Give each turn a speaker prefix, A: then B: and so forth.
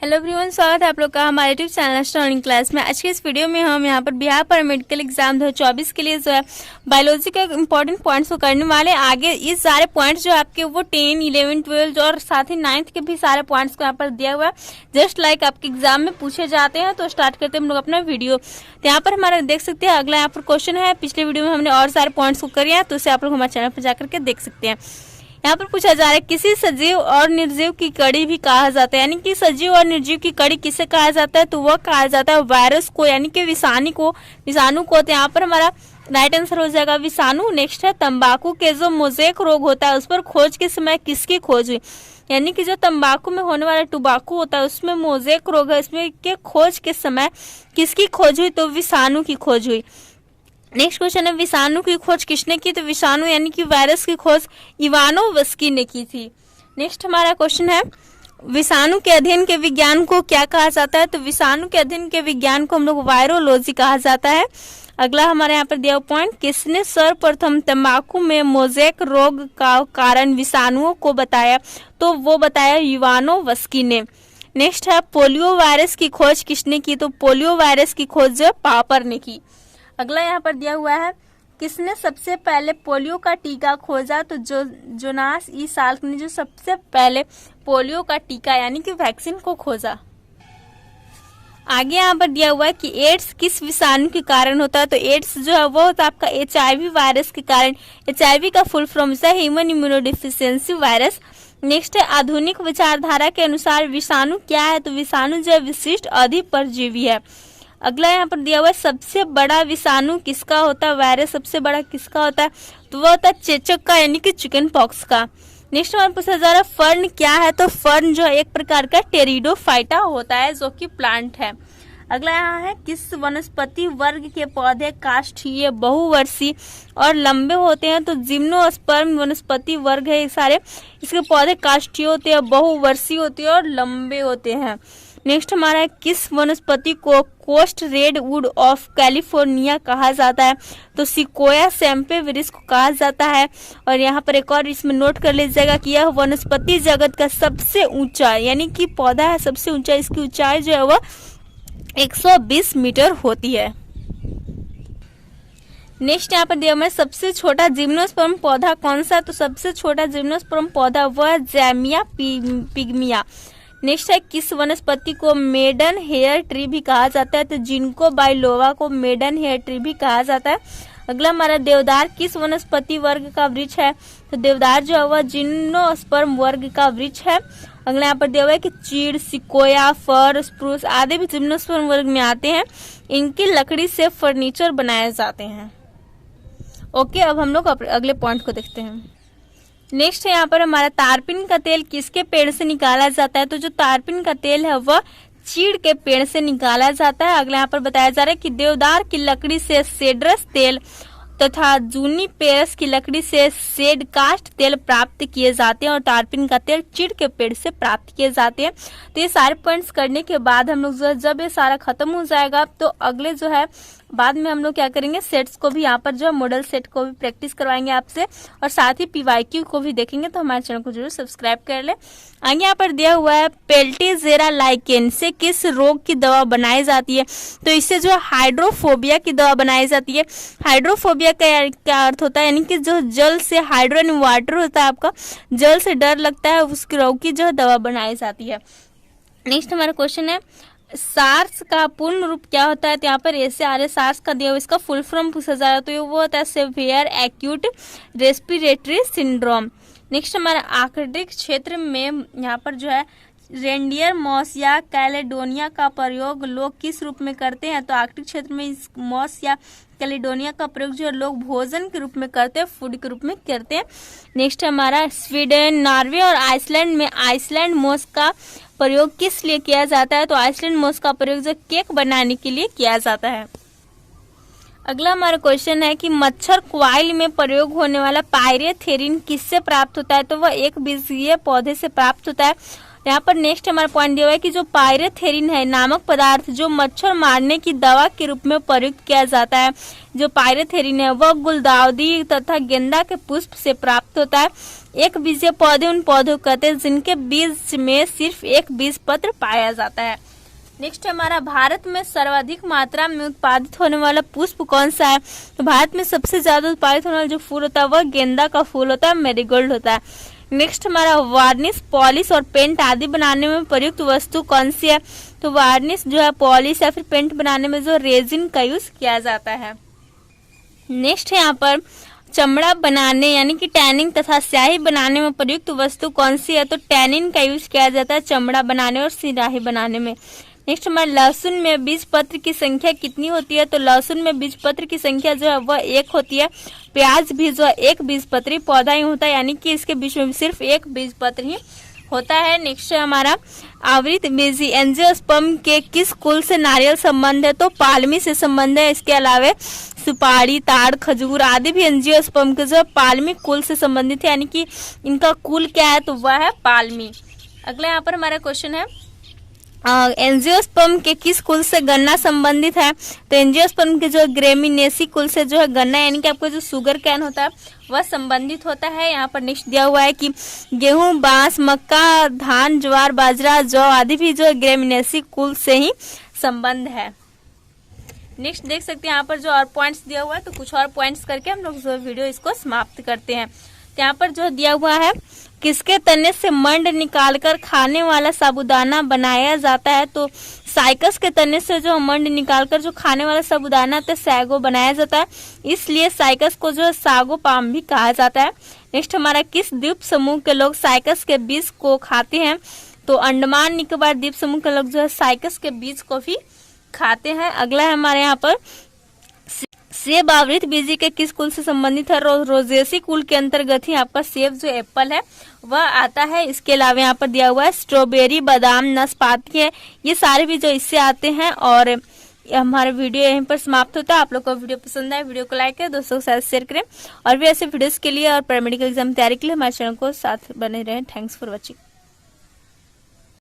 A: Hello everyone, स्वागत है आप लोग का हमारे यूट्यूब चैनल स्टर्निंग क्लास में। आज के इस वीडियो में हम यहाँ पर बिहार पैरामेडिकल एग्जाम 2024 के लिए जो है बायोलॉजी के इंपॉर्टेंट पॉइंट्स को करने वाले। आगे ये सारे पॉइंट्स जो आपके वो 10, 11, 12 और साथ ही 9th के भी सारे पॉइंट्स को यहाँ पर दिया हुआ है, जस्ट लाइक आपके एग्जाम में पूछे जाते हैं। तो स्टार्ट करते हैं हम लोग अपना वीडियो। तो यहाँ पर हमारा देख सकते हैं अगला यहाँ पर क्वेश्चन है। पिछले वीडियो में हमने और सारे पॉइंट्स को कर तो उसे आप लोग हमारे चैनल पर जाकर के देख सकते हैं। यहाँ पर पूछा जा रहा है किसी सजीव और निर्जीव की कड़ी भी कहा जाता है, यानी कि सजीव और निर्जीव की कड़ी किसे कहा जाता है, तो वह कहा जाता है वायरस को, यानी कि विषाणु को। तो यहाँ पर हमारा राइट आंसर हो जाएगा विषाणु। नेक्स्ट है तंबाकू के जो मोज़ेक रोग होता है उस पर खोज के समय किसकी खोज हुई, यानी कि जो तंबाकू में होने वाला टुबाकू होता है उसमें मोज़ेक रोग है, इसमें के खोज के समय किसकी खोज हुई, तो विषाणु की खोज हुई। नेक्स्ट क्वेश्चन है विषाणु की खोज किसने की, तो विषाणु यानी कि वायरस की खोज इवानोव्स्की ने की थी। नेक्स्ट हमारा क्वेश्चन है विषाणु के अध्ययन के विज्ञान को क्या कहा जाता है, तो विषाणु के अध्ययन के विज्ञान को हम लोग वायरोलॉजी कहा जाता है। अगला हमारे यहाँ पर दिया पॉइंट किसने सर्वप्रथम तंबाकू में मोज़ेक रोग का कारण विषाणुओं को बताया, तो वो बताया इवानोव्स्की ने। नेक्स्ट है पोलियो वायरस की खोज किसने की, तो पोलियो वायरस की खोज पापर ने की। अगला यहाँ पर दिया हुआ है किसने सबसे पहले पोलियो का टीका खोजा, तो जोनास ई साल्क ने जो सबसे पहले पोलियो का टीका यानी कि वैक्सीन को खोजा। आगे यहाँ पर दिया हुआ है कि एड्स किस विषाणु के कारण होता है, तो एड्स जो है वो होता है आपका HIV वायरस के कारण। HIV का फुल फॉर्म है ह्यूमन इम्यूनोडिफिशियंसी वायरस। नेक्स्ट है आधुनिक विचारधारा के अनुसार विषाणु क्या है, तो विषाणु जो विशिष्ट अधिपरजीवी है। अगला यहाँ पर दिया हुआ है सबसे बड़ा विषाणु किसका होता है, वायरस सबसे बड़ा किसका होता है, तो वो होता है चेचक का यानी कि चिकन पॉक्स का। नेक्स्ट हमारे पूछा जा रहा है फर्न क्या है, तो फर्न जो है एक प्रकार का टेरिडोफाइटा होता है जो कि प्लांट है। अगला यहाँ है किस वनस्पति वर्ग के पौधे काष्ठीय, बहुवर्षीय और लंबे होते हैं, तो जिम्नोस्पर्म वनस्पति वर्ग है ये सारे, इसके पौधे काष्ठीय होते हैं, बहुवर्षीय होते हैं और लंबे होते हैं। नेक्स्ट हमारा है किस वनस्पति को कोस्ट रेडवुड ऑफ कैलिफोर्निया कहा जाता है, तो सिकोया सैम्पेवरिस को कहा जाता है। और यहाँ पर एक और इसमें नोट कर लीजिएगा कि यह वनस्पति जगत का सबसे ऊंचा यानी कि पौधा है सबसे ऊंचा, इसकी ऊंचाई जो है वह 120 मीटर होती है। नेक्स्ट यहाँ पर दिया हुआ है सबसे छोटा जिम्नोस्पर्म पौधा कौन सा, तो सबसे छोटा जिम्नोस्पर्म पौधा वह जैमिया पिग्मिया। नेक्स्ट है किस वनस्पति को मेडन हेयर ट्री भी कहा जाता है, तो जिनको बाइलोवा को मेडन हेयर ट्री भी कहा जाता है। अगला हमारा देवदार किस वनस्पति वर्ग का वृक्ष है, तो देवदार जो है वह जिम्नोस्पर्म वर्ग का वृक्ष है। अगला यहाँ पर दिया हुआ है कि चीड़, सिकोया, फर, स्प्रूस आदि भी जिम्नोस्पर्म वर्ग में आते हैं। इनकी लकड़ी से फर्नीचर बनाए जाते हैं। ओके, अब हम लोग अगले पॉइंट को देखते हैं। नेक्स्ट है यहाँ पर हमारा तारपीन का तेल किसके पेड़ से निकाला जाता है, तो जो तारपीन का तेल है वह चीड़ के पेड़ से निकाला जाता है। अगला यहाँ पर बताया जा रहा है कि देवदार की लकड़ी से सेड्रस तेल तथा जूनिपेरस की लकड़ी से सेडकास्ट तेल प्राप्त किए जाते हैं और तारपीन का तेल चीड़ के पेड़ से प्राप्त किए जाते हैं। तो ये सारे पॉइंट्स करने के बाद हम लोग जो है जब ये सारा खत्म हो जाएगा तो अगले जो है बाद में हम लोग क्या करेंगे सेट्स को भी यहाँ पर जो है मॉडल सेट को भी प्रैक्टिस करवाएंगे आपसे और साथ ही PYQ को भी देखेंगे। तो हमारे चैनल को जरूर सब्सक्राइब कर ले। आगे यहाँ पर दिया हुआ है पेल्टीजेरा लाइकेन से किस रोग की दवा बनाई जाती है, तो इससे जो हाइड्रोफोबिया की दवा बनाई जाती है। हाइड्रोफोबिया का क्या अर्थ होता है, यानी कि जो जल से हाइड्रो यानी वाटर होता है, आपका जल से डर लगता है, उस रोग की जो दवा बनाई जाती है। नेक्स्ट हमारा क्वेश्चन है सार्स का पूर्ण रूप क्या होता है, तो यहाँ पर ऐसे आ रहे सार्स का दिया हुआ इसका फुल फॉर्म पूछा जा रहा है, तो वो होता है severe acute respiratory syndrome. Next हमारा आर्कटिक क्षेत्र में यहाँ पर जो है रेंडियर मॉस या कैलेडोनिया का प्रयोग लोग किस रूप में करते हैं, तो आर्कटिक क्षेत्र में इस मॉस या कैलेडोनिया का प्रयोग जो लोग भोजन के रूप में करते हैं, फूड के रूप में करते हैं। नेक्स्ट हमारा स्वीडन, नॉर्वे और आइसलैंड में आइसलैंड मॉस का प्रयोग किस लिए किया जाता है, तो आइसलैंड मॉस का प्रयोग जो केक बनाने के लिए किया जाता है। अगला हमारा क्वेश्चन है कि मच्छर क्वाइल में प्रयोग होने वाला पायरेथेरिन किससे प्राप्त होता है, तो वह एक बीजीय पौधे से प्राप्त होता है। यहाँ पर नेक्स्ट हमारा पॉइंट दिया हुआ है कि जो पायरेथेरिन है नामक पदार्थ जो मच्छर मारने की दवा के रूप में प्रयुक्त किया जाता है, जो पायरेथेरिन है वह गुलदाउदी तथा गेंदा के पुष्प से प्राप्त होता है। एक बीजीय पौधे उन पौधों को कहते हैं जिनके बीज में सिर्फ एक बीज पत्र पाया जाता है। नेक्स्ट हमारा भारत में सर्वाधिक मात्रा में उत्पादित होने वाला पुष्प कौन सा है? तो भारत में सबसे ज्यादा उत्पादित होने वाला जो फूल होता है वह गेंदा का फूल होता है, मैरीगोल्ड होता है। नेक्स्ट हमारा वार्निश, पॉलिश और पेंट आदि बनाने में प्रयुक्त वस्तु कौन सी है? तो वार्निश जो है, पॉलिश या फिर पेंट बनाने में जो रेजिन का यूज किया जाता है। नेक्स्ट है यहाँ पर चमड़ा बनाने यानी कि टैनिंग तथा स्याही बनाने में प्रयुक्त वस्तु कौन सी है? तो टैनिन का यूज किया जाता है चमड़ा बनाने और स्याही बनाने में। नेक्स्ट हमारे लहसुन में बीज पत्र की संख्या कितनी होती है? तो लहसुन में बीज पत्र की संख्या जो है वह 1 होती है। प्याज भी जो है एक बीज पत्री पौधा ही होता है, यानी कि इसके बीच में सिर्फ एक बीज पत्र ही होता है। नेक्स्ट है हमारा आवृत बीजी एंजियोस्पर्म के किस कुल से नारियल संबंध है? तो पालमी से संबंध है। इसके अलावा सुपारी, ताड़, खजूर आदि भी एंजियोस्पर्म के जो पालमी कुल से संबंधित है, यानी कि इनका कुल क्या है? तो वह है पालमी। अगला यहाँ पर हमारा क्वेश्चन है एंजियोस्पर्म के किस कुल से गन्ना संबंधित है? तो एंजियोस्पर्म के जो ग्रेमिनेसी कुल से जो है गन्ना यानी कि आपको जो शुगर कैन होता है वह संबंधित होता है। यहाँ पर नेक्स्ट दिया हुआ है कि गेहूं, बांस, मक्का, धान, ज्वार, बाजरा, जौ आदि भी जो ग्रेमिनेसी कुल से ही संबंध है। नेक्स्ट देख सकते हैं यहाँ पर जो और पॉइंट्स दिया हुआ है, तो कुछ और पॉइंट्स करके हम लोग जो वीडियो इसको समाप्त करते हैं। तो यहाँ पर जो दिया हुआ है किसके तने से मंड निकालकर खाने वाला साबूदाना बनाया जाता है? तो साइकस के तने से जो मंड निकालकर जो खाने वाला साबूदाना तो सैगो बनाया जाता है, इसलिए साइकस को जो सागो पाम भी कहा जाता है। नेक्स्ट हमारा किस द्वीप समूह के लोग साइकस के बीज को खाते हैं? तो अंडमान निकोबार द्वीप समूह के लोग जो है साइकस के बीज को भी खाते हैं। अगला है हमारे यहाँ पर सेब आवृत बीजी के किस कुल से संबंधित है? रोजेसी कुल के अंतर्गत ही आपका सेब जो एप्पल है वह आता है। इसके अलावा यहाँ पर दिया हुआ है स्ट्रॉबेरी, बादाम, नाशपाती है, ये सारे भी जो इससे आते हैं। और हमारा वीडियो यहीं पर समाप्त होता है। आप लोग को वीडियो पसंद आए वीडियो को लाइक करें, दोस्तों के साथ शेयर करें और भी ऐसे वीडियोस के लिए और पैरामेडिकल एग्जाम तैयारी के लिए हमारे चैनल को साथ बने रहें। Thanks for watching.